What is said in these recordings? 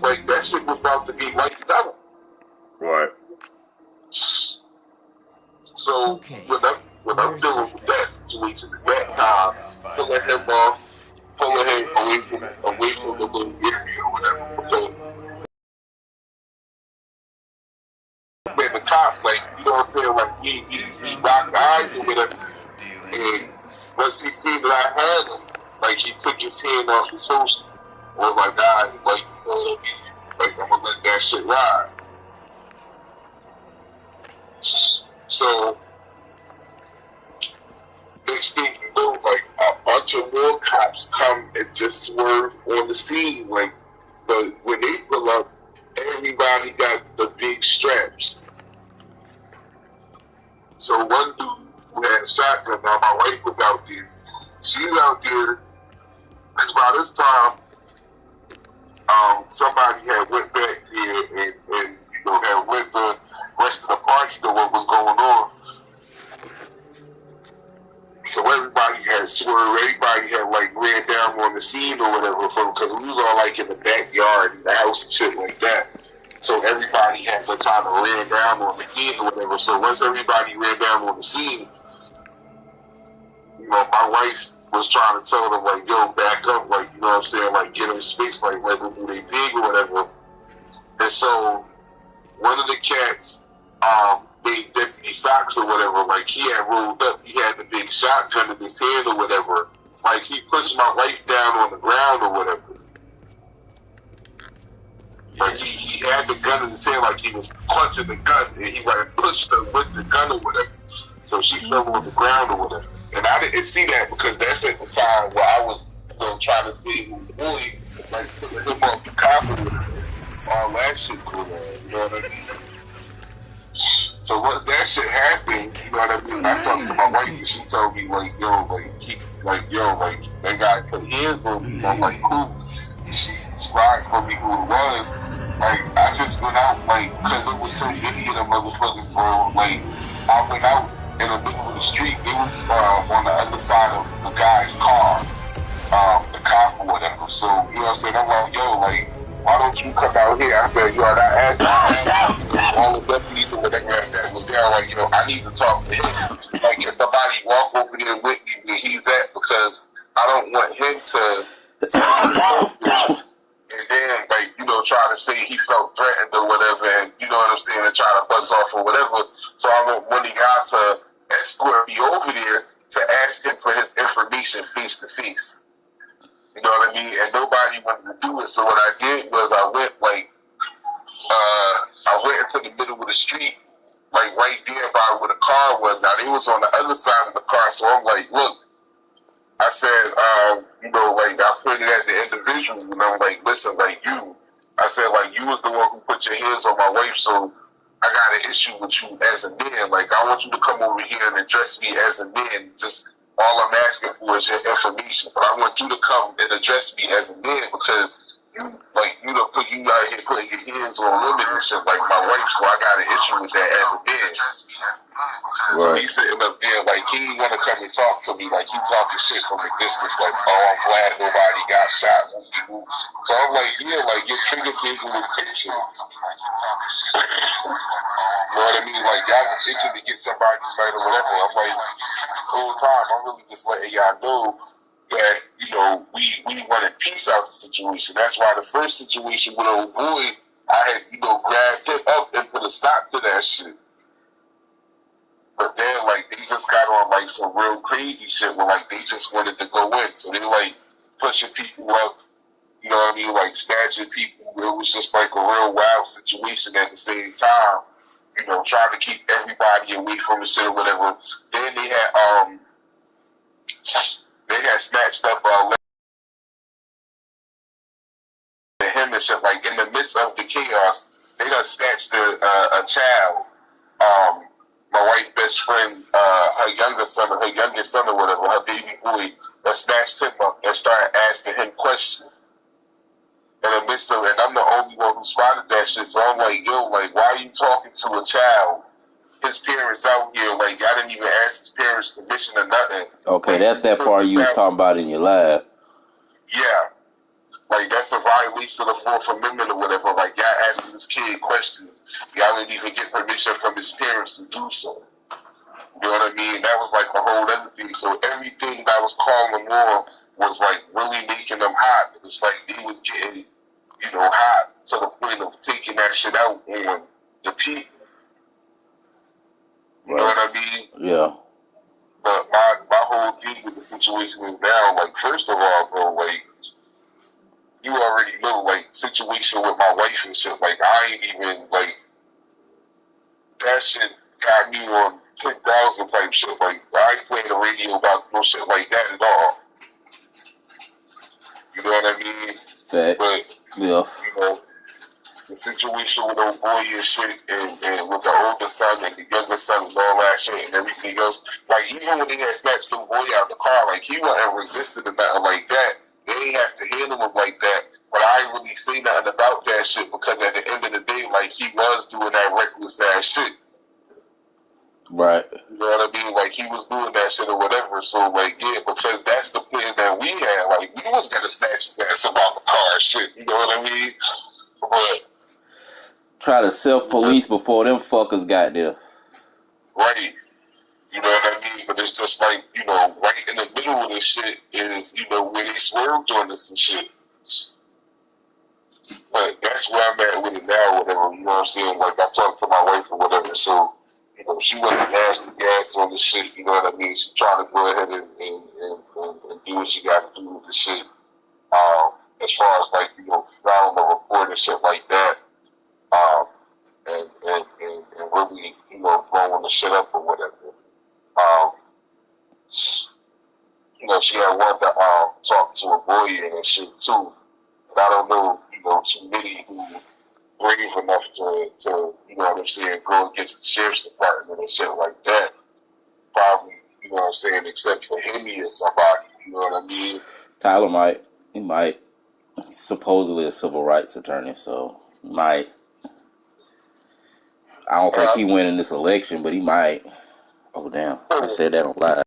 like that shit was about to be lights out. Right. So when I'm dealing with that situation at that time, pulling him away from the little area or whatever. Because man, the cop, like, you know what I'm saying, like we locked eyes or whatever. And once he seen that I had him, like he took his hand off his holster. I was like, like, you know, like I'm gonna let that shit ride. So next thing you know, like a bunch of more cops come and just swerve on the scene. Like, but when they pull up, everybody got the big straps. So one dude who had a shotgun, now my wife was out there. She's out there, because by this time, somebody had went back there and you know, had let the rest of the party know what was going on. So everybody had swerved, everybody had like ran down on the scene or whatever, because we was all like in the backyard in the house and shit like that. So everybody had to kind of ran down on the scene or whatever. So once everybody ran down on the scene, you know, my wife was trying to tell them, like, yo, back up, like, you know what I'm saying, like, get them space, like, let them do their thing or whatever. And so one of the cats, made Deputy Socks or whatever, like, he had rolled up, he had the big shotgun in his hand or whatever. Like, he pushed my wife down on the ground or whatever. Like, he had the gun in his hand, like he was clutching the gun, and he like pushed her with the gun or whatever. So she fell on the ground or whatever. And I didn't see that because that's at the time where I was, you know, trying to see who really, like, putting him off the cop or whatever. All that shit going on, you know what I mean? So once that shit happened, you know what I mean, I talked to my wife and she told me, like, yo, like, that guy put hands on me. I'm like, who? She described for me who it was. Like, I just went out, like, because it was so many of them motherfuckers, bro. Like, I went out in the middle of the street. It was on the other side of the guy's car, the cop or whatever. So, you know what I'm saying? I'm like, yo, like, why don't you come out here? I said, yo, I asked all the deputies or whatever that was there, like, yo, I need to talk to him. Like, can somebody walk over there with me where he's at? Because I don't want him to and then, like, you know, try to say he felt threatened or whatever, and you know what I'm saying, and try to bust off or whatever. So I want one of y'all to escort me over there to ask him for his information face to face. You know what I mean? And nobody wanted to do it. So what I did was I went into the middle of the street, like right there by where the car was. Now they was on the other side of the car, so I'm like, look. I said, you know, like, I pointed at the individual, and I'm like, listen, like, you. I said, like, you was the one who put your hands on my wife, so I got an issue with you as a man. Like, I want you to come over here and address me as a man. Just all I'm asking for is your information. But I want you to come and address me as a man because you out here putting your hands on women and shit like my wife, so I got an issue with that as a man. So he's sitting up there like he didn't want to come and talk to me, like he talking shit from a distance, like, oh, I'm glad nobody got shot. So I'm like, yeah, like your trigger finger was itching. You know what I mean? Like y'all was itching to get somebody tonight or whatever. I'm like, the whole time I'm really just letting y'all know that, you know, we wanted peace out the situation. That's why the first situation with old boy, I had, you know, grabbed him up and put a stop to that shit. But then, like, they just got on, like, some real crazy shit where, like, they just wanted to go in. So they, like, pushing people up, you know what I mean, like, snatching people. It was just, like, a real wild situation at the same time. You know, trying to keep everybody away from the shit or whatever. Then they had snatched up him and shit. Like, in the midst of the chaos, they done snatched a child. My wife's best friend, her youngest son or whatever, her baby boy, that snatched him up and started asking him questions. In the midst of it, and I'm the only one who spotted that shit, so I'm like, yo, like, why are you talking to a child? His parents out here, like, y'all didn't even ask his parents permission or nothing. Okay, like, that's that part you were talking about in your live. Yeah. Like, that's a violation of the Fourth Amendment or whatever. Like, y'all asking this kid questions. Y'all didn't even get permission from his parents to do so. You know what I mean? That was like a whole other thing. So everything that was calling them on was like really making them hot. It's like they was getting, hot to the point of taking that shit out on the people. You know what I mean? Yeah. But my whole thing with the situation is now, like, first of all, bro, like, you already know, like, situation with my wife and shit, like, I ain't even, like, that shit got me on 10,000 type shit. Like, I ain't playing the radio about no shit like that at all. You know what I mean? Fact. But, the situation with old boy and shit, and with the older son and the younger son and all that shit and everything else, like, even when they had snatched the boy out the car, like, he wasn't resistant or nothing like that. They ain't have to handle him like that. But I ain't really say nothing about that shit because at the end of the day, like, he was doing that reckless ass shit. Right. You know what I mean? Like, he was doing that shit or whatever. So, like, yeah, because that's the plan that we had. Like, we was gonna snatch his ass about the car and shit. You know what I mean? But try to self-police before them fuckers got there. Right. You know what I mean? But it's just like, right in the middle of this shit is, where they swerved on this and shit. But that's where I'm at with it now, whatever. You know what I'm saying? Like, I talked to my wife or whatever, so, she wasn't asking gas on the shit, you know what I mean? She trying to go ahead and do what she got to do with the shit. As far as, like, filing a report and shit like that. And really, blowing the shit up or whatever. She had wanted to talk to a lawyer and shit too. But I don't know, too many who brave enough to you know what I'm saying, go against the sheriff's department and shit like that. Probably, you know what I'm saying, except for him or somebody, you know what I mean? Tyler might. He might. He's supposedly a civil rights attorney, so he might. I don't think he winning this election, but he might. Oh, damn. I said that on live.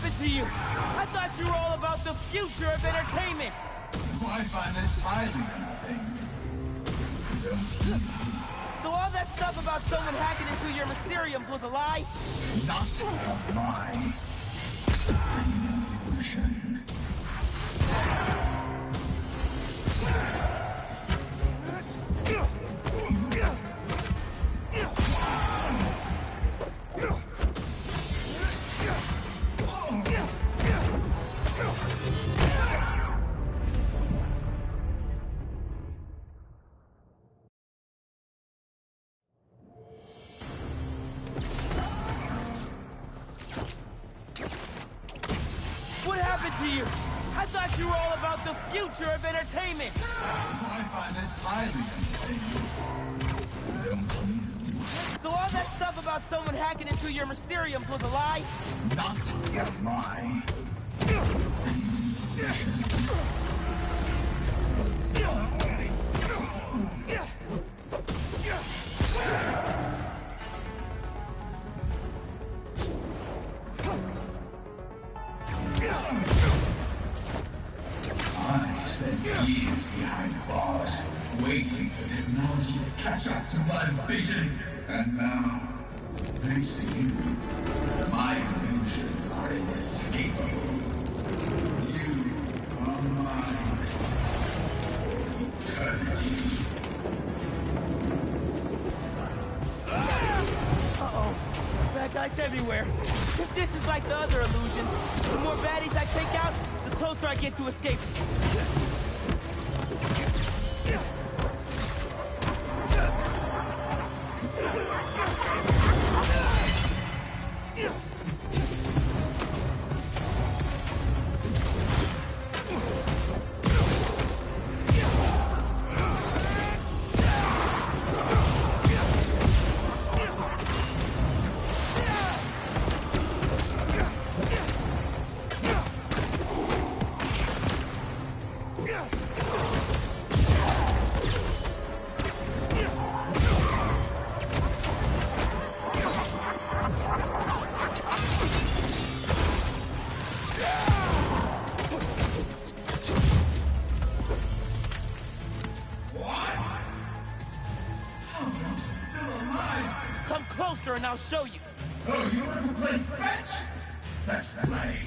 happened to you? I thought you were all about the future of entertainment. Why find this highly entertaining? So all that stuff about someone hacking into your Mysteriums was a lie? Not a lie. An illusion. What happened to you? I thought you were all about the future of entertainment. Why find this highly entertaining? So all that stuff about someone hacking into your Mysteriums was a lie? Not a lie. I spent years behind bars, waiting for technology to catch up to my vision. And now, thanks to you, my illusions are inescapable. You are mine for eternity. Uh-oh. Bad guys everywhere. If this is like the other illusions, the more baddies I take out, the closer I get to escape. Come closer and I'll show you. Oh, you want to play fetch? Let's play.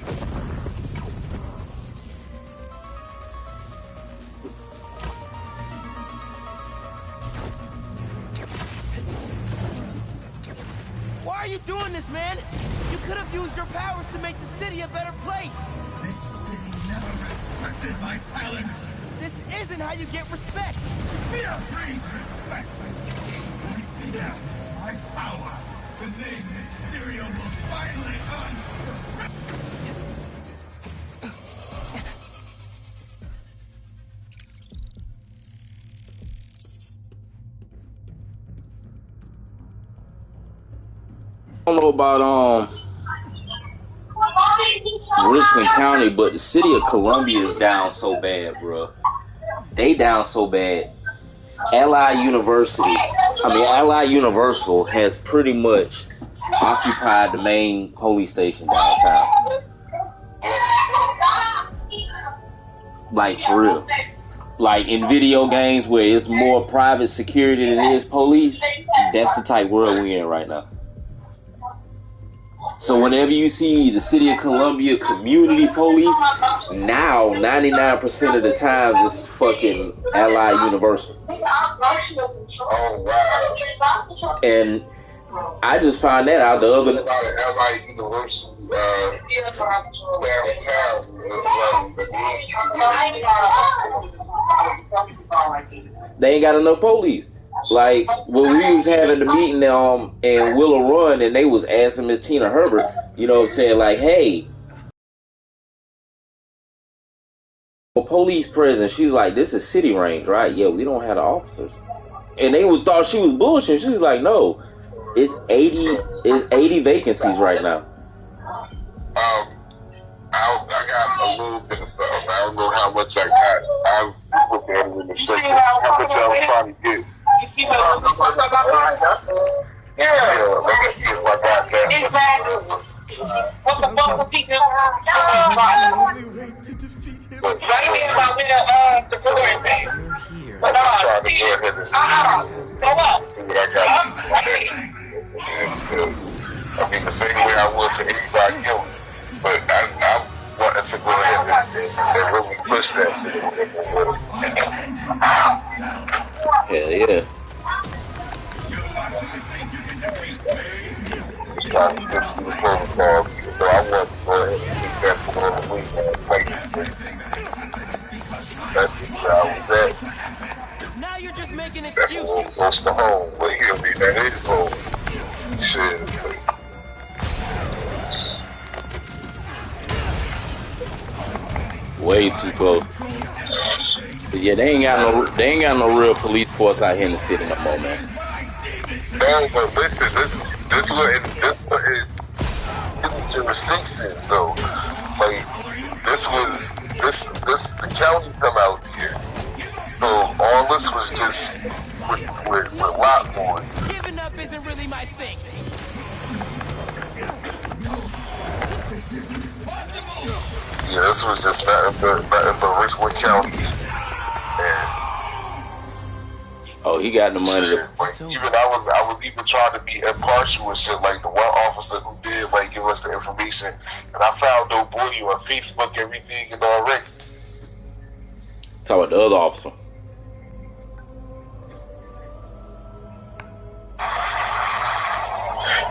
Why are you doing this, man? You could have used your powers to make the city a better place. This city never respected my talents. This isn't how you get respect. Fear breeds respect. I denounce my power. The name Mysterio will finally earn. I don't know about Richmond County, but the city of Columbia is down so bad, bro. They down so bad. Allied Universal has pretty much occupied the main police station downtown. Like, for real. Like, in video games where it's more private security than it is police, that's the type world we're in right now. So whenever you see the City of Columbia community police, now 99% of the time it's fucking Allied Universal. Oh wow! And I just found that out the other day. Allied Universal downtown. They ain't got enough police. Like when we was having the meeting in Willow Run, and they was asking Miss Tina Herbert, you know what I'm saying, like, hey, police presence. She's like, this is city range, right? Yeah, we don't have the officers. And they thought she was bullshit. She's like, no, it's 80 vacancies right now. I got a little bit of something. I don't know how much I got. I'll put that in the second. How much I was trying to get. You see what? Yeah, let me see if I got that. Exactly. What the fuck was he doing? Only way to defeat him. Right here about where the door is at. You're here. But I'm trying to go ahead and go up. See what I got. I mean, the same way I would for anybody else. But I wanted to go ahead and really push that shit. Hell yeah. Trying to get through the protocol. So I want to go ahead and keep that for the week and play this. That's where I was at. Now you're just making That's a excuses. little close to home, but he'll be that is home. Shit. Way too close. But yeah, they ain't got no real police force out here in the city no more, man. No, but listen, this what is jurisdiction though. Like this the county come out here. So all this was just with lot more. Giving up isn't really my thing. Yeah, this was just nothing but Richland County. And Oh, he got the money to like, even I was even trying to be impartial and shit. Like the one officer who did like give us the information, and I found no boy you on Facebook, everything and already. talk about the other officer.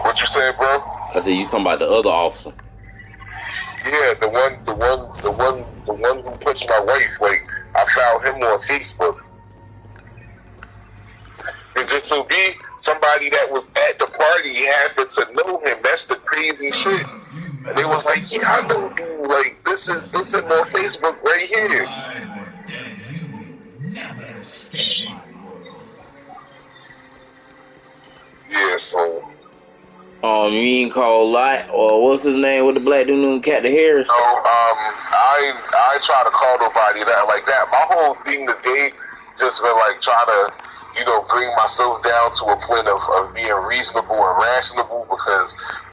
What you saying, bro? I said you talking about the other officer. Yeah, the one who punched my wife. Like I found him on Facebook. And just to be somebody that was at the party happened to know him. That's the crazy shit. And they was like, yeah, I know you. Like this is on Facebook right here. Yeah, so You ain't call Lot or what's his name with the black dude who cat the Harris? no, I try to call nobody that like that. My whole thing today just been like trying to, bring myself down to a point of being reasonable and rational because